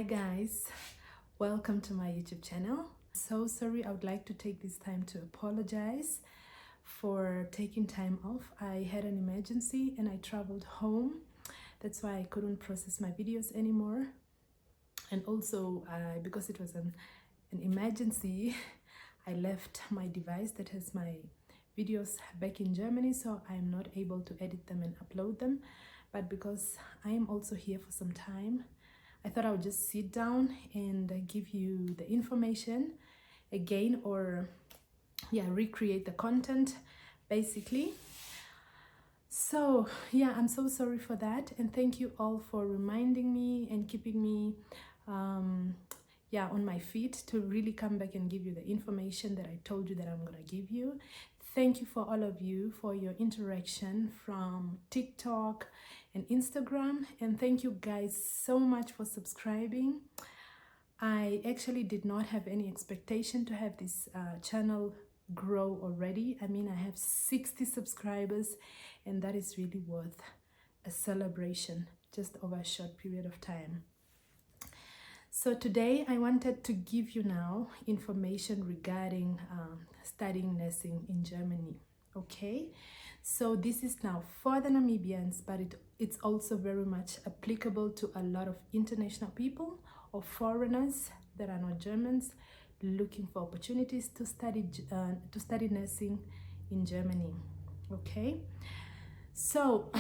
guys, welcome to my YouTube channel. So sorry, I would like to take this time to apologize for taking time off. I had an emergency and I traveled home. That's why I couldn't process my videos anymore. And also because it was an emergency, I left my device that has my videos back in Germany, so I'm not able to edit them and upload them. But because I am also here for some time, I thought I would just sit down and give you the information again, or recreate the content basically. So I'm so sorry for that, and thank you all for reminding me and keeping me on my feet to really come back and give you the information that I told you that I'm gonna give you. Thank you for all of you for your interaction from TikTok and Instagram, and thank you guys so much for subscribing. I actually did not have any expectation to have this channel grow already. I mean, I have 60 subscribers, and that is really worth a celebration just over a short period of time. So today I wanted to give you now information regarding studying nursing in Germany. Okay, so this is now for the Namibians, but it's also very much applicable to a lot of international people or foreigners that are not Germans looking for opportunities to study nursing in Germany. Okay, so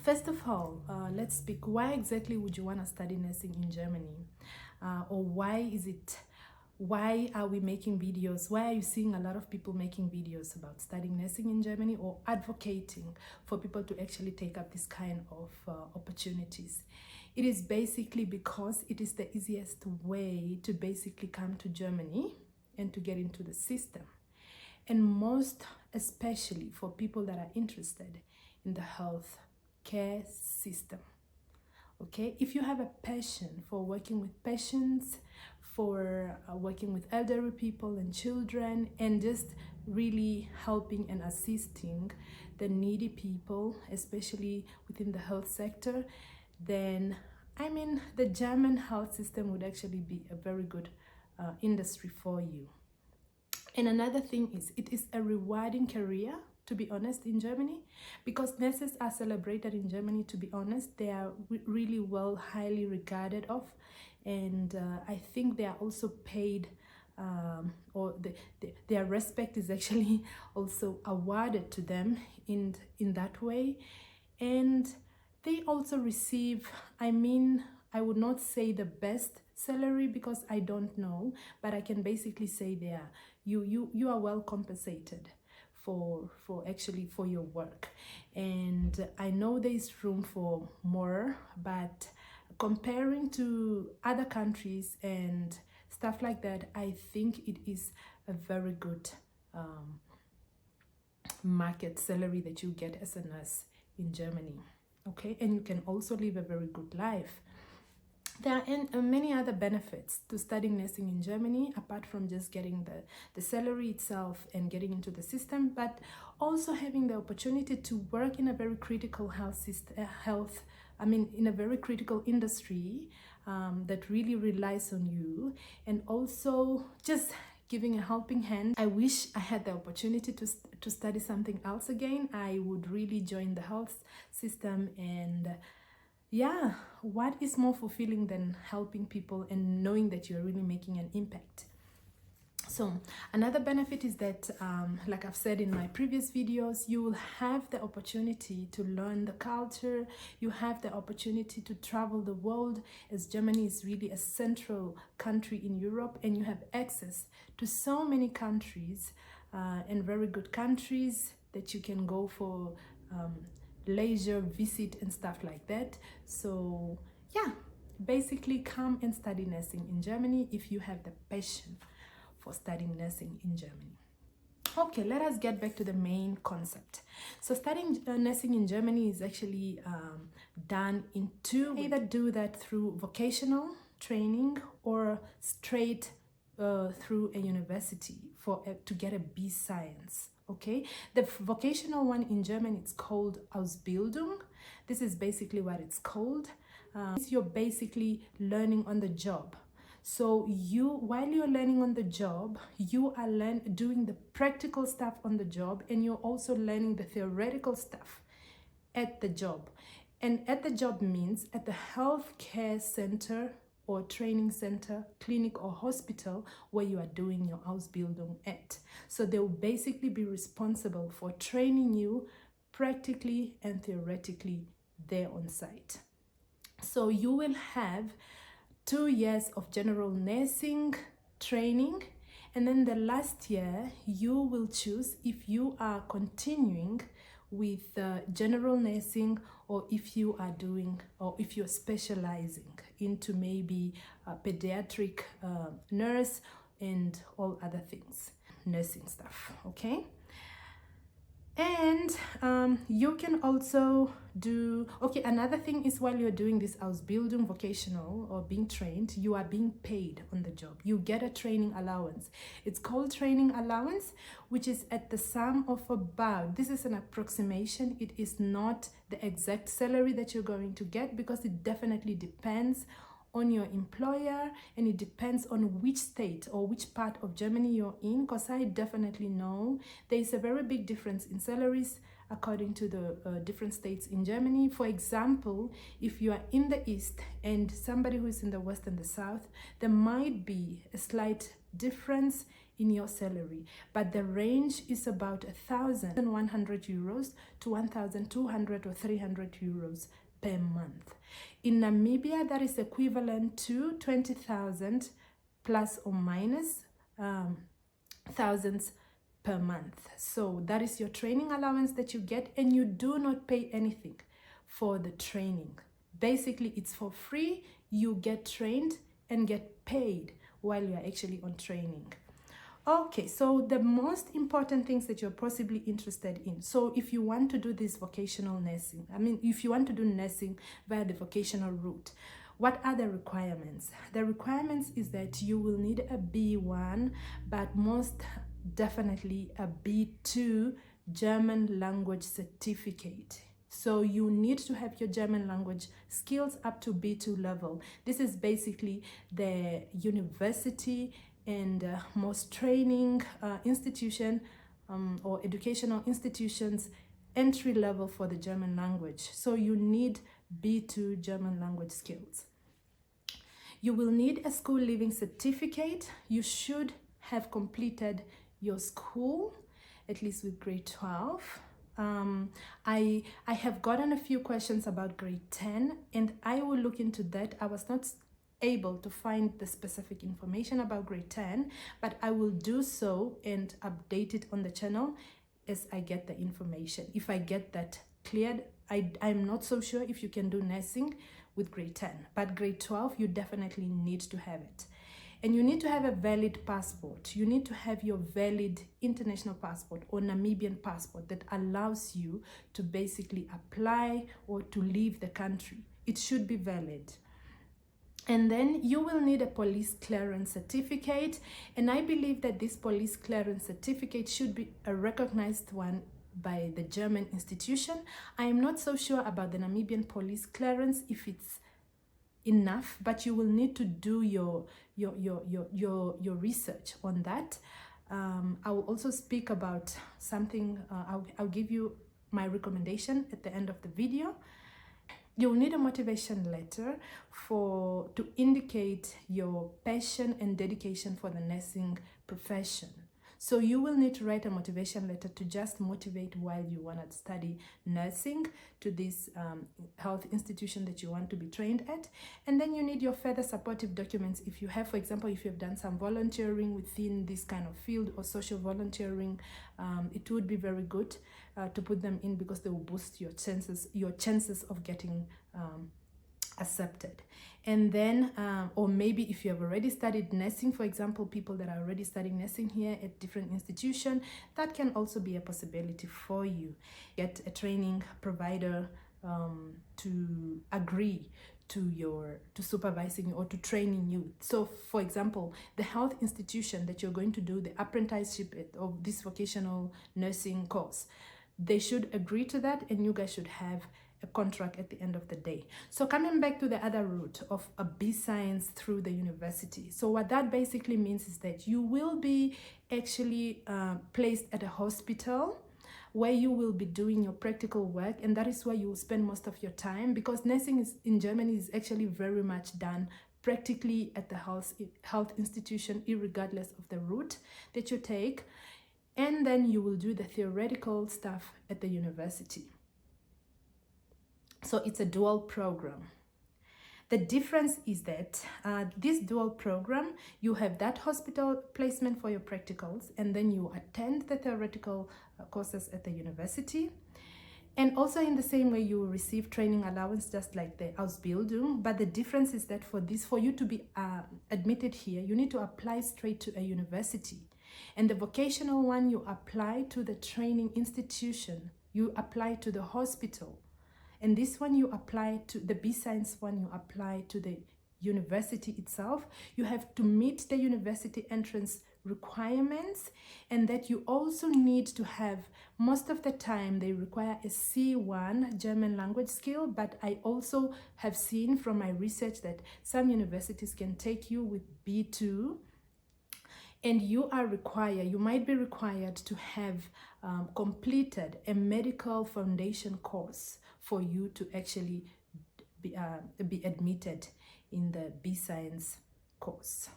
first of all, let's speak. Why exactly would you want to study nursing in Germany? Or why are we making videos? Why are you seeing a lot of people making videos about studying nursing in Germany or advocating for people to actually take up this kind of opportunities? It is basically because it is the easiest way to basically come to Germany and to get into the system. And most especially for people that are interested in the health care system. Okay, if you have a passion for working with patients, for working with elderly people and children, and just really helping and assisting the needy people, especially within the health sector, then I mean the German health system would actually be a very good industry for you. And another thing is, it is a rewarding career, to be honest, in Germany, because nurses are celebrated in Germany. To be honest, they are really well, highly regarded of, and I think they are also paid, or their respect is actually also awarded to them in that way. And they also receive, I mean, I would not say the best salary because I don't know, but I can basically say you are well compensated for your work. And I know there is room for more, but comparing to other countries and stuff like that, I think it is a very good market salary that you get as a nurse in Germany. Okay, and you can also live a very good life. There are many other benefits to studying nursing in Germany, apart from just getting the salary itself and getting into the system, but also having the opportunity to work in a very critical in a very critical industry that really relies on you, and also just giving a helping hand. I wish I had the opportunity to study something else again. I would really join the health system, and what is more fulfilling than helping people and knowing that you're really making an impact? So another benefit is that, like I've said in my previous videos, you will have the opportunity to learn the culture. You have the opportunity to travel the world, as Germany is really a central country in Europe, and you have access to so many countries and very good countries that you can go for leisure visit and stuff like that. So basically come and study nursing in Germany if you have the passion for studying nursing in Germany. Okay, let us get back to the main concept. So studying nursing in Germany is actually done in two ways. Either do that through vocational training or straight through a university to get a B Science. Okay, the vocational one in German, it's called Ausbildung. This is basically what it's called. You're basically learning on the job. So while you're learning on the job, you are doing the practical stuff on the job, and you're also learning the theoretical stuff at the job. And at the job means at the healthcare center or training center, clinic or hospital where you are doing your Ausbildung at. So they will basically be responsible for training you practically and theoretically there on site. So you will have 2 years of general nursing training, and then the last year you will choose if you are continuing with general nursing, or if you are doing, or if you're specializing into maybe a pediatric nurse and all other things, nursing stuff. Okay. And you can also do, okay, another thing is, while you're doing this Ausbildung vocational or being trained, you are being paid on the job. You get a training allowance. It's called training allowance, which is at the sum of about, this is an approximation. It is not the exact salary that you're going to get, because it definitely depends on your employer, and it depends on which state or which part of Germany you're in, because I definitely know there is a very big difference in salaries according to the different states in Germany. For example, if you are in the east and somebody who is in the west and the south, there might be a slight difference in your salary, but the range is about 1,100 euros to 1,200 or 300 euros per month. In Namibia, that is equivalent to 20,000 plus or minus thousands per month. So that is your training allowance that you get, and you do not pay anything for the training. Basically, it's for free. You get trained and get paid while you are actually on training. Okay, so the most important things that you're possibly interested in. So if you want to do this vocational nursing, if you want to do nursing via the vocational route, what are the requirements? The requirements is that you will need a B1, but most definitely a B2 German language certificate. So you need to have your German language skills up to B2 level. This is basically the university and most training institution or educational institutions entry level for the German language. So you need B2 German language skills. You will need a school leaving certificate. You should have completed your school, at least with grade 12. I have gotten a few questions about grade 10, and I will look into that. I was not able to find the specific information about grade 10, but I will do so and update it on the channel as I get the information. If I get that cleared, I'm not so sure if you can do nursing with grade 10, but grade 12 you definitely need to have it. And you need to have a valid passport. You need to have your valid international passport or Namibian passport that allows you to basically apply or to leave the country. It should be valid. And then you will need a police clearance certificate. And I believe that this police clearance certificate should be a recognized one by the German institution. I am not so sure about the Namibian police clearance, if it's enough, but you will need to do your research on that. I will also speak about something, I'll give you my recommendation at the end of the video. You'll need a motivation letter to indicate your passion and dedication for the nursing profession. So you will need to write a motivation letter to just motivate why you want to study nursing to this health institution that you want to be trained at. And then you need your further supportive documents. If you have, for example, if you've done some volunteering within this kind of field or social volunteering, it would be very good to put them in, because they will boost your chances of getting accepted. And then or maybe if you have already studied nursing, for example, people that are already studying nursing here at different institutions, that can also be a possibility for you. Get a training provider to agree to supervising you or to training you. So for example, the health institution that you're going to do the apprenticeship of this vocational nursing course, they should agree to that, and you guys should have a a contract at the end of the day. So coming back to the other route of a B Science through the university. So what that basically means is that you will be actually placed at a hospital where you will be doing your practical work, and that is where you will spend most of your time, because nursing in Germany is actually very much done practically at the health institution, irregardless of the route that you take. And then you will do the theoretical stuff at the university. So it's a dual program. The difference is that this dual program, you have that hospital placement for your practicals, and then you attend the theoretical courses at the university. And also in the same way, you will receive training allowance just like the Ausbildung. But the difference is that for you to be admitted here, you need to apply straight to a university. And the vocational one, you apply to the training institution. You apply to the hospital. And this one, you apply to the B Science one, you apply to the university itself. You have to meet the university entrance requirements, and that you also need to have, most of the time they require a C1 German language skill, but I also have seen from my research that some universities can take you with B2, and you might be required to have completed a medical foundation course for you to actually be admitted in the B Science course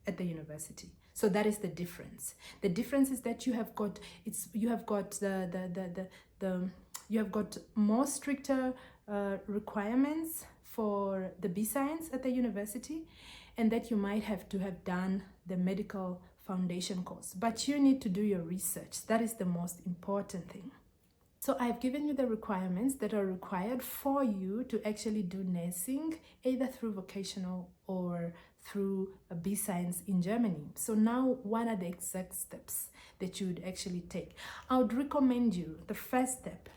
at the university. So that is the difference. The difference is that you have got more stricter requirements for the B Science at the university, and that you might have to have done the medical foundation course. But you need to do your research. That is the most important thing. So I've given you the requirements that are required for you to actually do nursing, either through vocational or through a B Science in Germany. So now, what are the exact steps that you would actually take? I would recommend you, the first step,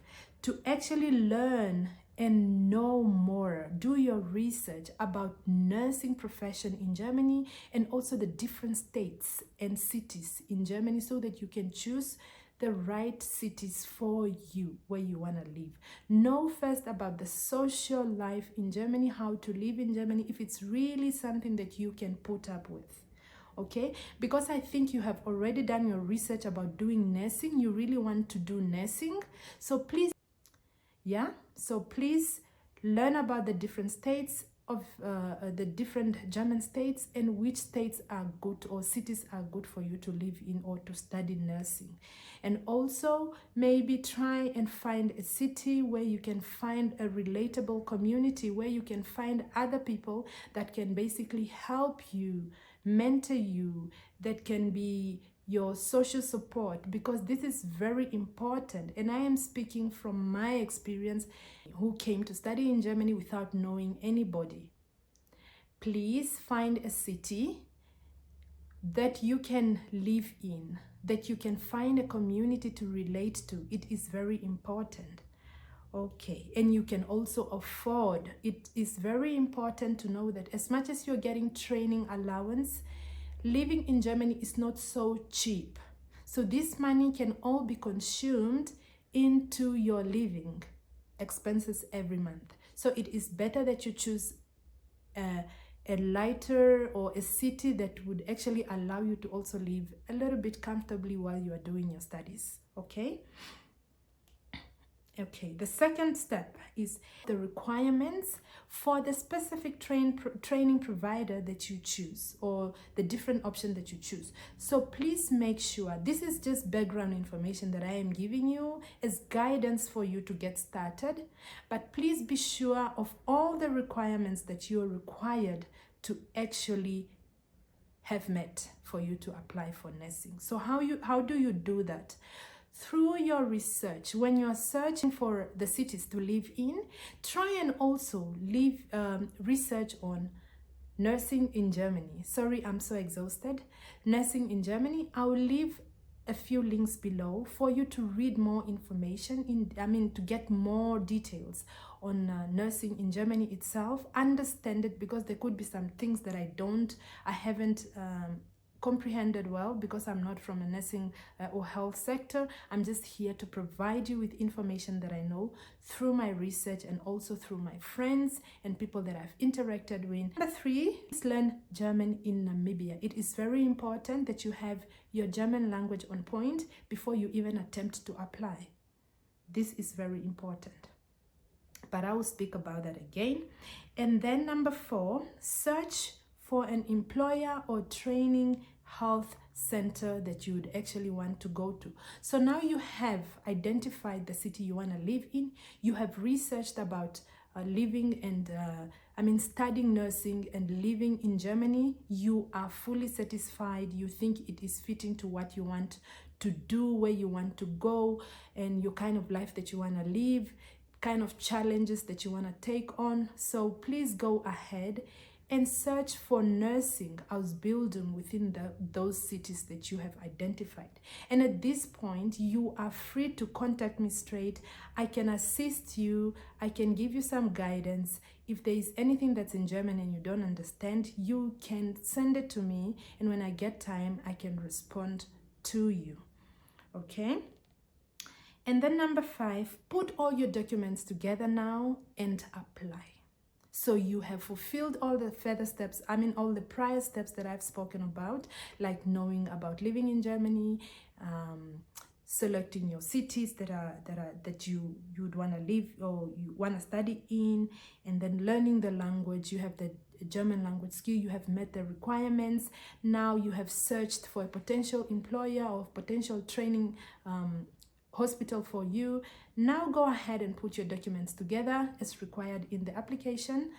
to actually learn and know more, do your research about nursing profession in Germany, and also the different states and cities in Germany, so that you can choose the right cities for you where you want to live. Know first about the social life in Germany, how to live in Germany, if it's really something that you can put up with. Okay, because I think you have already done your research about doing nursing, you really want to do nursing. So please learn about the different states of the different German states, and which states are good or cities are good for you to live in or to study nursing. And also maybe try and find a city where you can find a relatable community, where you can find other people that can basically help you, mentor you, that can be your social support, because this is very important. And I am speaking from my experience, who came to study in Germany without knowing anybody. Please find a city that you can live in, that you can find a community to relate to. It is very important. Okay, and you can also afford. It is very important to know that as much as you're getting training allowance, living in Germany is not so cheap. So this money can all be consumed into your living expenses every month. So it is better that you choose a lighter or a city that would actually allow you to also live a little bit comfortably while you are doing your studies. Okay? Okay, the second step is the requirements for the specific training provider that you choose, or the different option that you choose. So please make sure, this is just background information that I am giving you as guidance for you to get started, but please be sure of all the requirements that you're required to actually have met for you to apply for nursing. So how do you do that? Through your research. When you're searching for the cities to live in, try and also research on nursing in Germany. Sorry, I'm so exhausted. Nursing in Germany. I will leave a few links below for you to read more information, to get more details on nursing in Germany itself. Understand it, because there could be some things that I haven't comprehended well, because I'm not from a nursing or health sector. I'm just here to provide you with information that I know through my research and also through my friends and people that I've interacted with. Number 3 is learn German in Namibia. It is very important that you have your German language on point before you even attempt to apply. This is very important, but I will speak about that again. And then number 4, search for an employer or training health center that you would actually want to go to. So now you have identified the city you want to live in. You have researched about living and studying nursing and living in Germany. You are fully satisfied. You think it is fitting to what you want to do, where you want to go, and your kind of life that you want to live, kind of challenges that you want to take on. So please go ahead and search for nursing Ausbildung within those cities that you have identified. And at this point, you are free to contact me straight. I can assist you. I can give you some guidance. If there is anything that's in German and you don't understand, you can send it to me. And when I get time, I can respond to you. Okay? And then number 5, put all your documents together now and apply. So you have fulfilled all the further steps, all the prior steps that I've spoken about, like knowing about living in Germany, selecting your cities that you would want to live or you want to study in, and then learning the language. You have the German language skill, you have met the requirements. Now you have searched for a potential employer or potential training hospital for you. Now go ahead and put your documents together as required in the application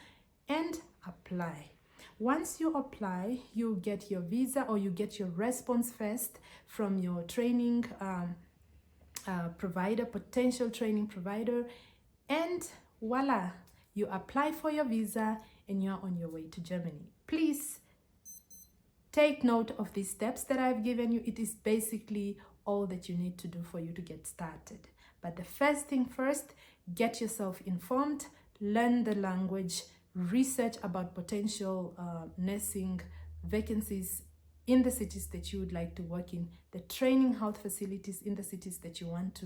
and apply. Once you apply, you get your visa, or you get your response first from your training provider, potential training provider, and voila, you apply for your visa and you're on your way to Germany. Please take note of these steps that I've given you. It is basically all that you need to do for you to get started. But the first thing first, get yourself informed, learn the language, research about potential nursing vacancies in the cities that you would like to work in, the training health facilities in the cities that you want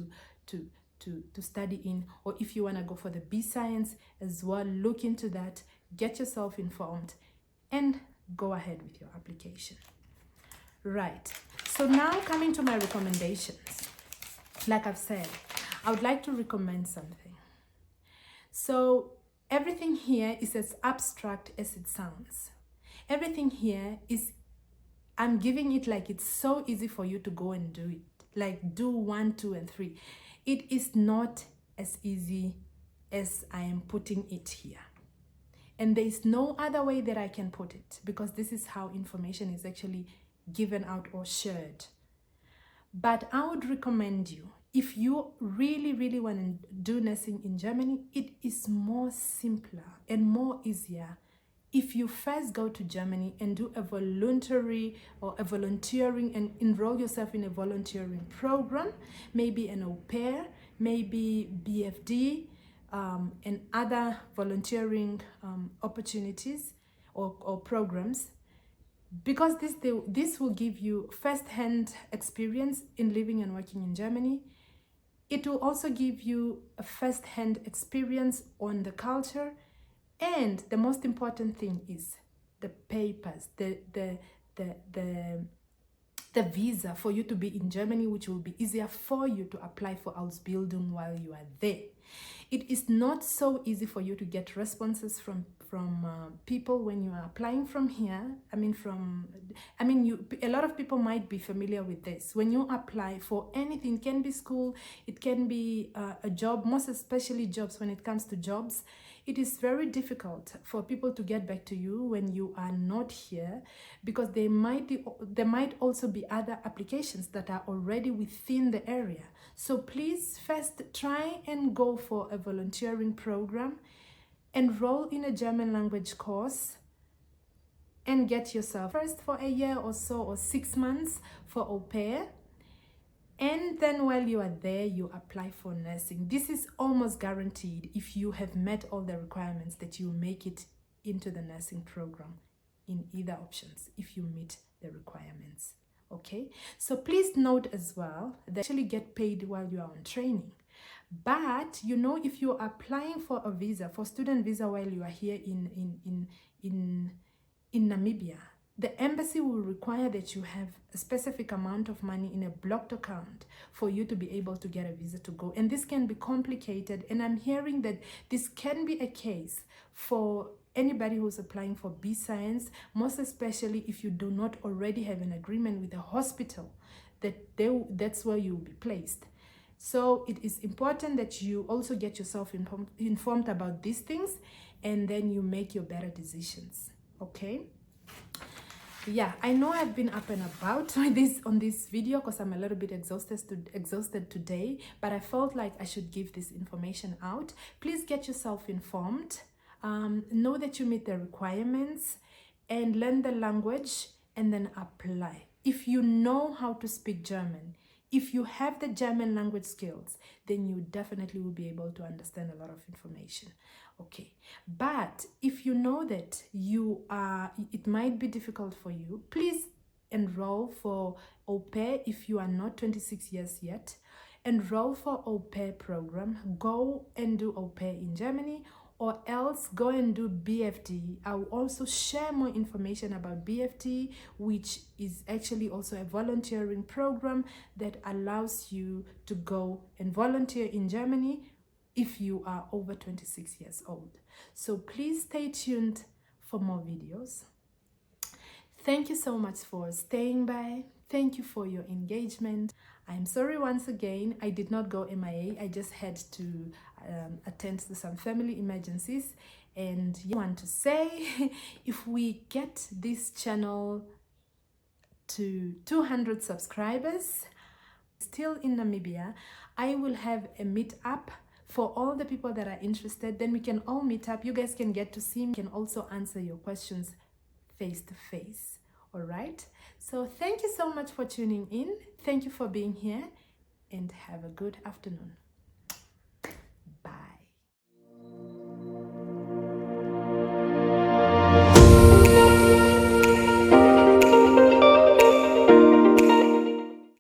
to study in, or if you want to go for the B Science as well, look into that, get yourself informed, and go ahead with your application. Right, so now coming to my recommendations. Like I've said, I would like to recommend something. So everything here is as abstract as it sounds. Everything here is, I'm giving it like it's so easy for you to go and do it. Like do 1, 2, and 3. It is not as easy as I am putting it here. And there is no other way that I can put it, because this is how information is actually given out or shared. But I would recommend you, if you really want to do nursing in Germany, it is more simpler and more easier if you first go to Germany and do a voluntary or a volunteering and enroll yourself in a volunteering program, maybe an au pair, maybe BFD, and other volunteering opportunities or programs, because this will give you first-hand experience in living and working in Germany. It will also give you a first-hand experience on the culture, and the most important thing is the papers, the visa for you to be in Germany, which will be easier for you to apply for Ausbildung while you are there. It is not so easy for you to get responses from people when you are applying from here. A lot of people might be familiar with this. When you apply for anything, it can be school, it can be a job, most especially jobs. When it comes to jobs, it is very difficult for people to get back to you when you are not here, because there might also be other applications that are already within the area. So please first try and go for a volunteering program, enroll in a German language course, and get yourself first for a year or so, or 6 months for au pair. And then while you are there, you apply for nursing. This is almost guaranteed. If you have met all the requirements, that you make it into the nursing program. in either options if you meet the requirements. Okay, so please note as well that you actually get paid while you are on training. But you know, if you're applying for a visa, for student visa, while you are here in Namibia, the embassy will require that you have a specific amount of money in a blocked account for you to be able to get a visa to go. And this can be complicated. And I'm hearing that this can be a case for anybody who's applying for B Science, most especially if you do not already have an agreement with a hospital that's where you'll be placed. So it is important that you also get yourself informed about these things, and then you make your better decisions. Okay. Yeah, I know I've been up and about on this video because I'm a little bit exhausted today, but I felt like I should give this information out. Please get yourself informed. Know that you meet the requirements and learn the language, and then apply. If you know how to speak German, if you have the German language skills, then you definitely will be able to understand a lot of information. Okay, but if you know that it might be difficult for you, please enroll for au pair if you are not 26 years yet. Enroll for au pair program. Go and do au pair in Germany, or else go and do BFT. I will also share more information about BFT, which is actually also a volunteering program that allows you to go and volunteer in Germany if you are over 26 years old. So please stay tuned for more videos. Thank you so much for staying by. Thank you for your engagement. I'm sorry once again, I did not go MIA. I just had to attend to some family emergencies. And I want to say, if we get this channel to 200 subscribers, still in Namibia, I will have a meetup for all the people that are interested. Then we can all meet up. You guys can get to see me, can also answer your questions face to face. All right, so thank you so much for tuning in. Thank you for being here, and have a good afternoon.